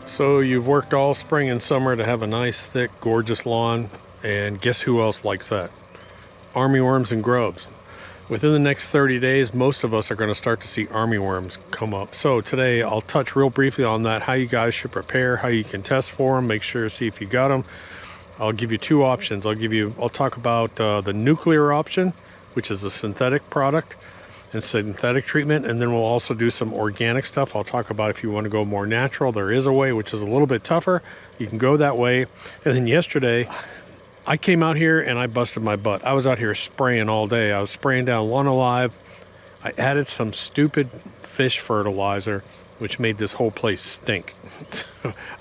So you've worked all spring and summer to have a nice, thick, gorgeous lawn, and guess who else likes that? Armyworms and grubs. Within the next 30 days, most of us are going to start to see armyworms come up. So today I'll touch real briefly on that, how you guys should prepare, how you can test for them, make sure to see if you got them. I'll give you two options. I'll talk about the nuclear option, which is the synthetic product and synthetic treatment, and then we'll also do some organic stuff. I'll talk about if you want to go more natural, there is a way which is a little bit tougher. You can go that way. And then yesterday, I came out here and I busted my butt. I was out here spraying all day. I was spraying down Lawn Alive. I added some stupid fish fertilizer, which made this whole place stink.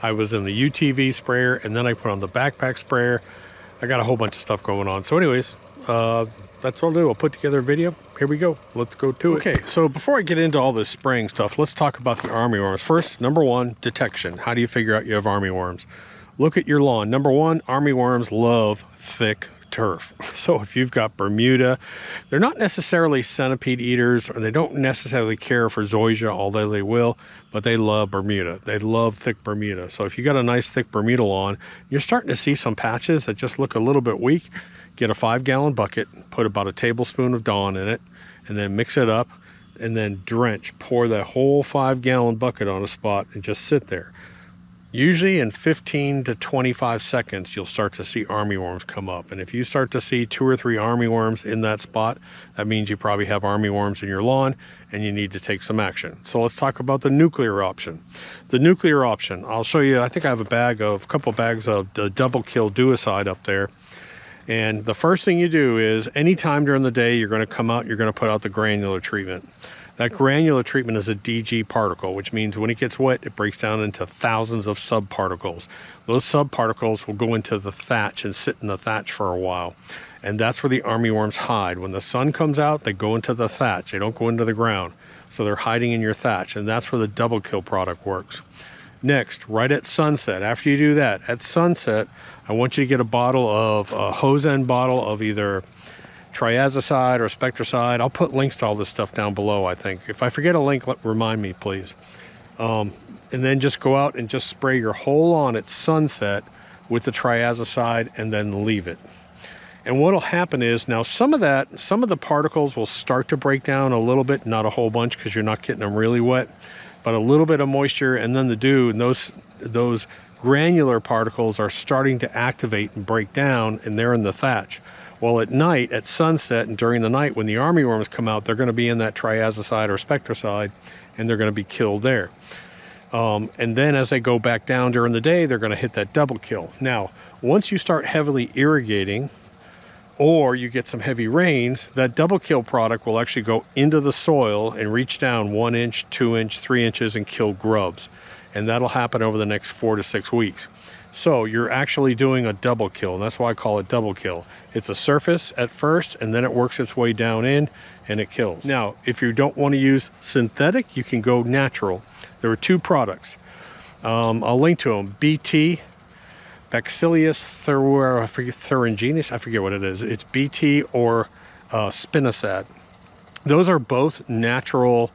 I was in the UTV sprayer, and then I put on the backpack sprayer. I got a whole bunch of stuff going on. So anyways, that's what I'll do. I'll put together a video. Here we go. Let's go to it. Okay, so before I get into all this spraying stuff, let's talk about the armyworms. First, number one, detection. How do you figure out you have armyworms? Look at your lawn. Number one, armyworms love thick turf. So if you've got Bermuda, they're not necessarily centipede eaters, or they don't necessarily care for zoysia, although they will, but they love Bermuda. They love thick Bermuda. So if you got a nice thick Bermuda lawn, you're starting to see some patches that just look a little bit weak. Get a 5-gallon bucket, put about a tablespoon of Dawn in it, and then mix it up, and then drench. Pour that whole 5-gallon bucket on a spot and just sit there. Usually in 15 to 25 seconds, you'll start to see armyworms come up. And if you start to see 2 or 3 armyworms in that spot, that means you probably have armyworms in your lawn and you need to take some action. So let's talk about the nuclear option. The nuclear option, I'll show you, I think I have a couple bags of the double kill Duocide up there. And the first thing you do is anytime during the day, you're going to come out, you're going to put out the granular treatment. That granular treatment is a DG particle, which means when it gets wet, it breaks down into thousands of subparticles. Those subparticles will go into the thatch and sit in the thatch for a while. And that's where the armyworms hide. When the sun comes out, they go into the thatch. They don't go into the ground. So they're hiding in your thatch, and that's where the double kill product works. Next, right at sunset, after you do that, at sunset, I want you to get a hose end bottle of either Triazicide or Spectracide. I'll put links to all this stuff down below, I think. If I forget a link, remind me, please. And then just go out and just spray your whole lawn at sunset with the Triazicide and then leave it. And what'll happen is, now some of the particles will start to break down a little bit, not a whole bunch because you're not getting them really wet, but a little bit of moisture and then the dew, and those granular particles are starting to activate and break down, and they're in the thatch. Well, at night, at sunset and during the night, when the armyworms come out, they're going to be in that Triazicide or Spectracide, and they're going to be killed there. And then as they go back down during the day, they're going to hit that double kill. Now, once you start heavily irrigating, or you get some heavy rains, that double kill product will actually go into the soil and reach down 1 inch, 2 inch, 3 inches and kill grubs. And that'll happen over the next 4 to 6 weeks. So you're actually doing a double kill, and that's why I call it double kill. It's a surface at first, and then it works its way down in, and it kills. Now, if you don't want to use synthetic, you can go natural. There are 2 products. I'll link to them. BT, Bacillus thuringiensis, I forget what it is. It's BT or Spinosad. Those are both natural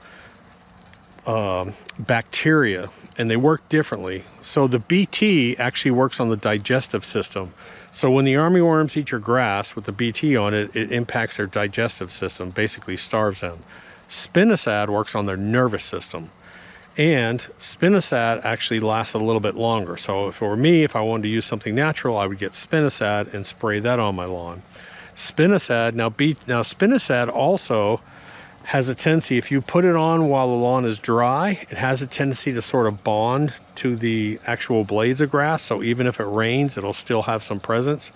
bacteria, and they work differently. So the BT actually works on the digestive system. So when the armyworms eat your grass with the BT on it, it impacts their digestive system, basically starves them. Spinosad works on their nervous system. And Spinosad actually lasts a little bit longer. So for me, if I wanted to use something natural, I would get Spinosad and spray that on my lawn. Spinosad, now Spinosad also has a tendency, if you put it on while the lawn is dry, it has a tendency to sort of bond to the actual blades of grass. So even if it rains, it'll still have some presence.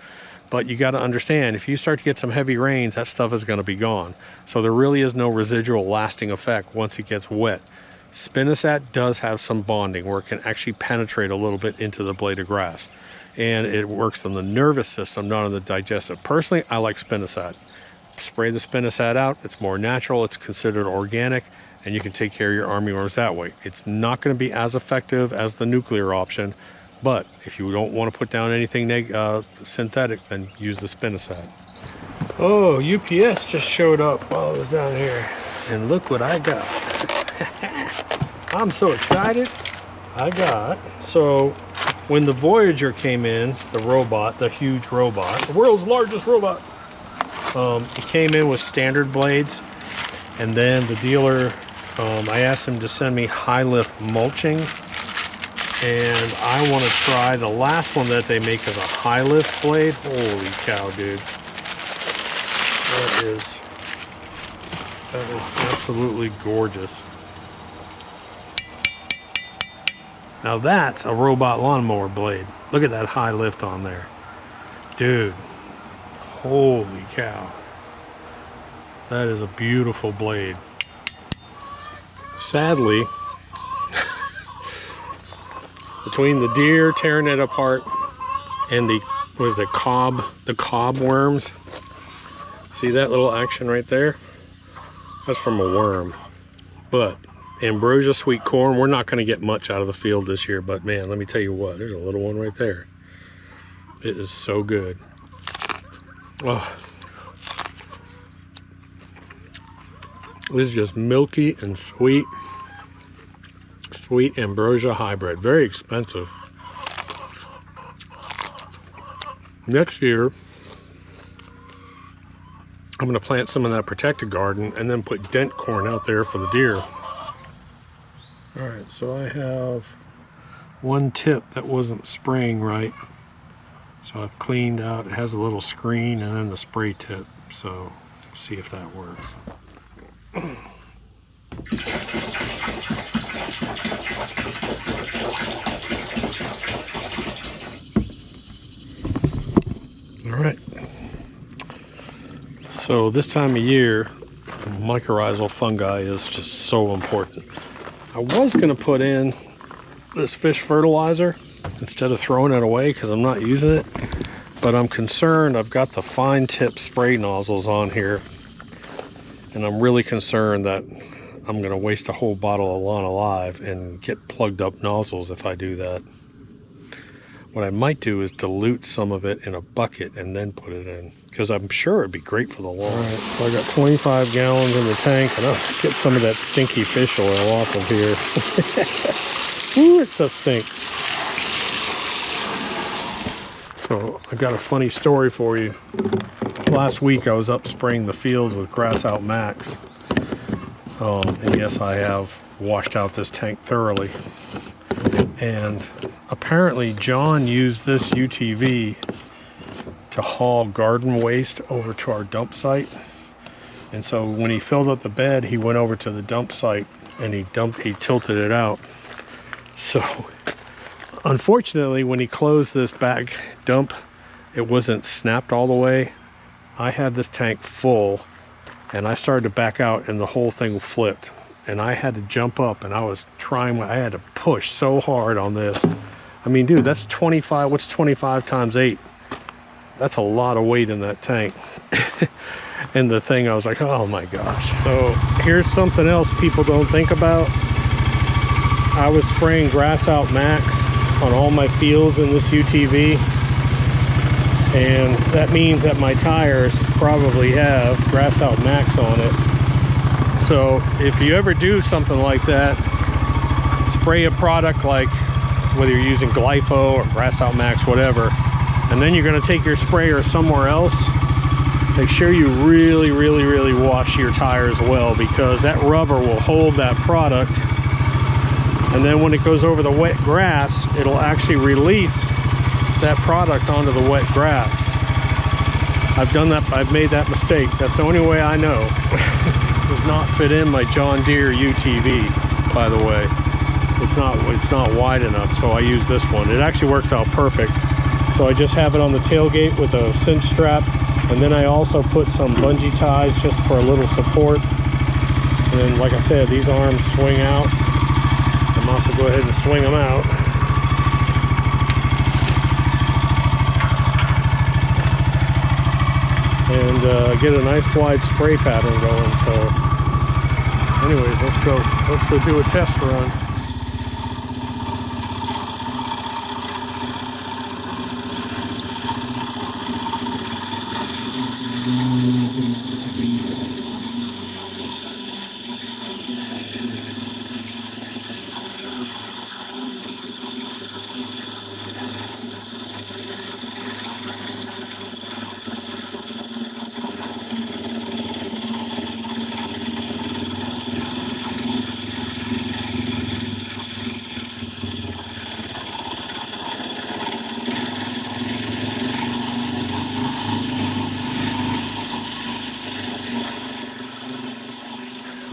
But you got to understand, if you start to get some heavy rains, that stuff is going to be gone. So there really is no residual lasting effect once it gets wet. Spinosad does have some bonding where it can actually penetrate a little bit into the blade of grass. And it works on the nervous system, not on the digestive. Personally, I like Spinosad. Spray the Spinosad out. It's more natural. It's considered organic, and you can take care of your armyworms that way. It's not going to be as effective as the nuclear option, but if you don't want to put down anything synthetic, then use the Spinosad. Oh, UPS just showed up while I was down here, and look what I got. I'm so excited. I got, so when the Voyager came in, the robot, the huge robot, the world's largest robot, it came in with standard blades, and then the dealer, I asked him to send me high lift mulching, and I want to try the last one that they make is a high lift blade. Holy cow, dude. That is absolutely gorgeous. Now that's a robot lawnmower blade. Look at that high lift on there. Dude, holy cow. That is a beautiful blade. Sadly, between the deer tearing it apart and the, what is it, cob worms. See that little action right there? That's from a worm. But ambrosia sweet corn, we're not going to get much out of the field this year, but man, let me tell you what, there's a little one right there. It is so good. Oh, this is just milky and sweet ambrosia hybrid. Very expensive. Next year I'm going to plant some in that protected garden and then put dent corn out there for the deer. Alright, so I have one tip that wasn't spraying right. So I've cleaned out, it has a little screen and then the spray tip. So see if that works. Alright. So this time of year, mycorrhizal fungi is just so important. I was going to put in this fish fertilizer instead of throwing it away because I'm not using it, but I'm concerned. I've got the fine tip spray nozzles on here, and I'm really concerned that I'm going to waste a whole bottle of Lawn Alive and get plugged up nozzles if I do that. What I might do is dilute some of it in a bucket and then put it in, because I'm sure it'd be great for the lawn. All right, so I got 25 gallons in the tank, and I'll get some of that stinky fish oil off of here. Ooh, it stuff stinks. So I got a funny story for you. Last week I was up spraying the fields with Grass Out Max. And yes, I have washed out this tank thoroughly. And apparently John used this UTV to haul garden waste over to our dump site. And so when he filled up the bed, he went over to the dump site and he tilted it out. So unfortunately, when he closed this back dump, it wasn't snapped all the way. I had this tank full and I started to back out and the whole thing flipped. And I had to jump up and I had to push so hard on this. I mean, dude, that's 25, what's 25 times 8? That's a lot of weight in that tank. And the thing, I was like, oh my gosh. So here's something else people don't think about. I was spraying Grass Out Max on all my fields in this UTV. And that means that my tires probably have Grass Out Max on it. So if you ever do something like that, spray a product like, whether you're using Glypho or Grass Out Max, whatever, and then you're going to take your sprayer somewhere else, make sure you really, really, really wash your tires well, because that rubber will hold that product, and then when it goes over the wet grass, it'll actually release that product onto the wet grass. I've done that, I've made that mistake. That's the only way I know. Does not fit in my John Deere UTV, by the way. It's not wide enough, so I use this one. It actually works out perfect. So I just have it on the tailgate with a cinch strap, and then I also put some bungee ties just for a little support. And then, like I said, these arms swing out. I'm also go ahead and swing them out. And get a nice wide spray pattern going. So anyways, let's go do a test run.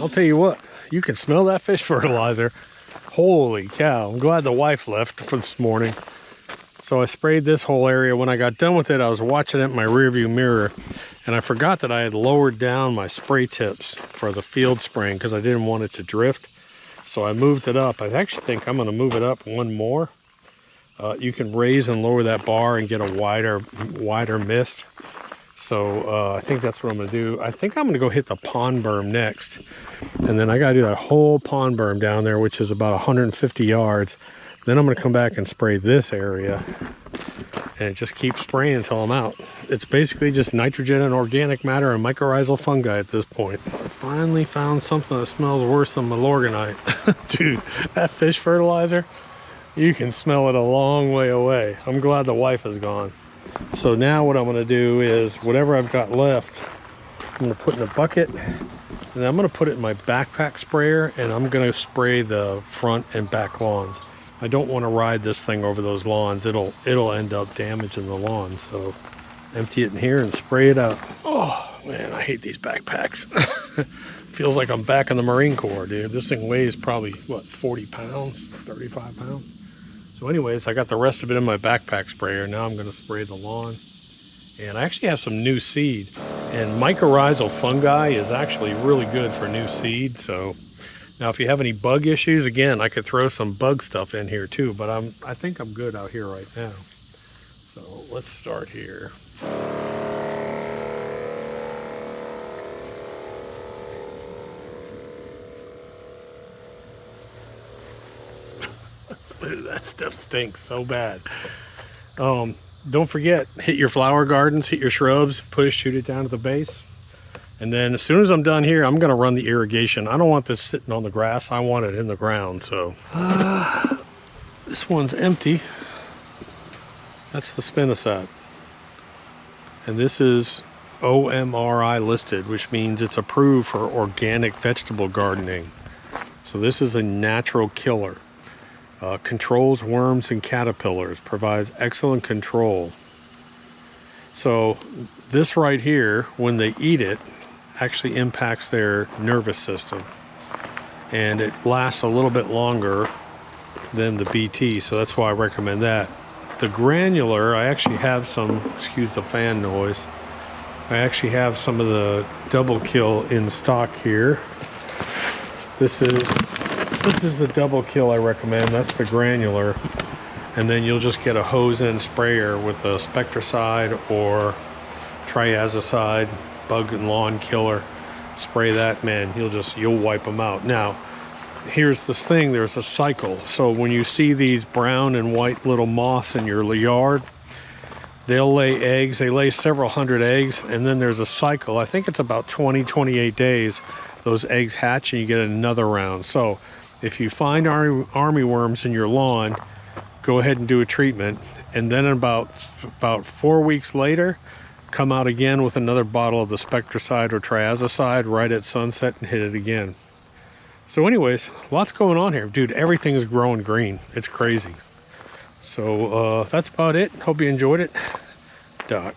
I'll tell you what, you can smell that fish fertilizer. Holy cow, I'm glad the wife left for this morning. So I sprayed this whole area. When I got done with it, I was watching it in my rearview mirror, and I forgot that I had lowered down my spray tips for the field spraying because I didn't want it to drift. So I moved it up. I actually think I'm going to move it up one more. You can raise and lower that bar and get a wider mist. So I think that's what I'm going to do. I think I'm going to go hit the pond berm next. And then I got to do that whole pond berm down there, which is about 150 yards. Then I'm going to come back and spray this area and just keep spraying until I'm out. It's basically just nitrogen and organic matter and mycorrhizal fungi at this point. I finally found something that smells worse than Milorganite. Dude, that fish fertilizer, you can smell it a long way away. I'm glad the wife is gone. So now what I'm going to do is whatever I've got left, I'm going to put in a bucket, and I'm going to put it in my backpack sprayer, and I'm going to spray the front and back lawns. I don't want to ride this thing over those lawns. It'll end up damaging the lawn. So empty it in here and spray it out. Oh man, I hate these backpacks. Feels like I'm back in the Marine Corps, dude. This thing weighs probably, what, 40 pounds, 35 pounds? So anyways, I got the rest of it in my backpack sprayer. Now I'm going to spray the lawn. And I actually have some new seed. And mycorrhizal fungi is actually really good for new seed. So now if you have any bug issues, again, I could throw some bug stuff in here too. But I think I'm good out here right now. So let's start here. That stuff stinks so bad. Don't forget, hit your flower gardens, hit your shrubs, shoot it down to the base. And then as soon as I'm done here, I'm going to run the irrigation. I don't want this sitting on the grass. I want it in the ground. So this one's empty. That's the Spinosad. And this is OMRI listed, which means it's approved for organic vegetable gardening. So this is a natural killer. Controls worms and caterpillars, provides excellent control. So this right here, when they eat it, actually impacts their nervous system. And it lasts a little bit longer than the BT, so that's why I recommend that. The granular, I actually have some, excuse the fan noise, I actually have some of the double kill in stock here. This is the double kill I recommend. That's the granular. And then you'll just get a hose-in sprayer with a Spectracide or Triazicide, bug and lawn killer. Spray that, man, you'll wipe them out. Now, here's this thing, there's a cycle. So when you see these brown and white little moths in your yard, they'll lay eggs. They lay several hundred eggs, and then there's a cycle. I think it's about 28 days. Those eggs hatch and you get another round. So if you find armyworms in your lawn, go ahead and do a treatment. And then about 4 weeks later, come out again with another bottle of the Spectracide or Triazicide right at sunset and hit it again. So anyways, lots going on here. Dude, everything is growing green. It's crazy. So that's about it. Hope you enjoyed it. Doc.